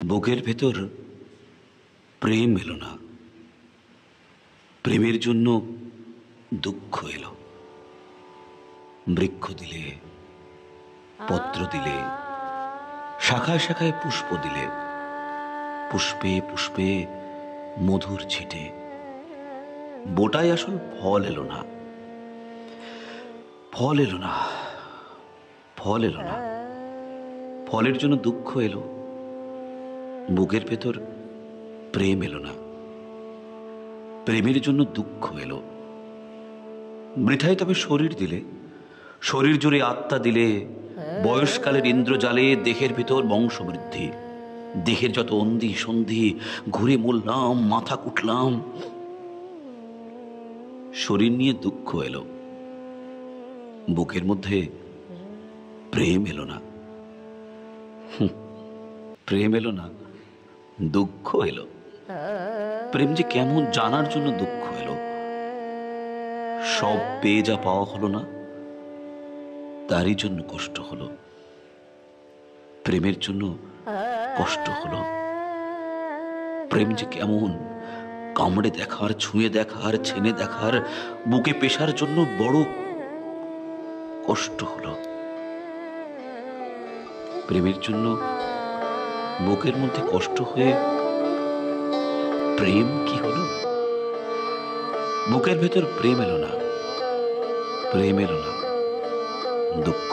বুকের ভেতর প্রেম এলো না, প্রেমের জন্য দুঃখ এলো। বৃক্ষ দিলে, পত্র দিলে, শাখায় শাখায় পুষ্প দিলে, পুষ্পে পুষ্পে মধুর ছিটে বোটায় আসল ফল এলো না, ফল এলো না, ফল এলো না। ফলের জন্য দুঃখ এলো। বুকের ভেতর প্রেম এলো না, প্রেমের জন্য দুঃখ এলো। বৃথায় তবে শরীর দিলে, শরীর জুড়ে আত্মা দিলে, বয়সকালের ইন্দ্রজালে দেহের ভিতর বংশবৃদ্ধি। দেহের যত অন্ধি সন্ধি ঘুরে মরলাম, মাথা কুটলাম। শরীর নিয়ে দুঃখ এলো, বুকের মধ্যে প্রেম এলো না। প্রেম এলো না, দুঃখ এলো। প্রেম যে কেমন জানার জন্য দুঃখ এলো। সব পেয়ে যা পাওয়া হলো না, তারই জন্য কষ্ট হলো। প্রেমের জন্য কষ্ট হলো। প্রেম যে কেমন কামড়ে দেখার, ছুঁয়ে দেখার, ছেনে দেখার, বুকে পেশার জন্য বড় কষ্ট হলো। প্রেমের জন্য বুকের মধ্যে কষ্ট হয়ে প্রেম কি হলো? বুকের ভেতর প্রেম এলো না, প্রেম এলো না, দুঃখ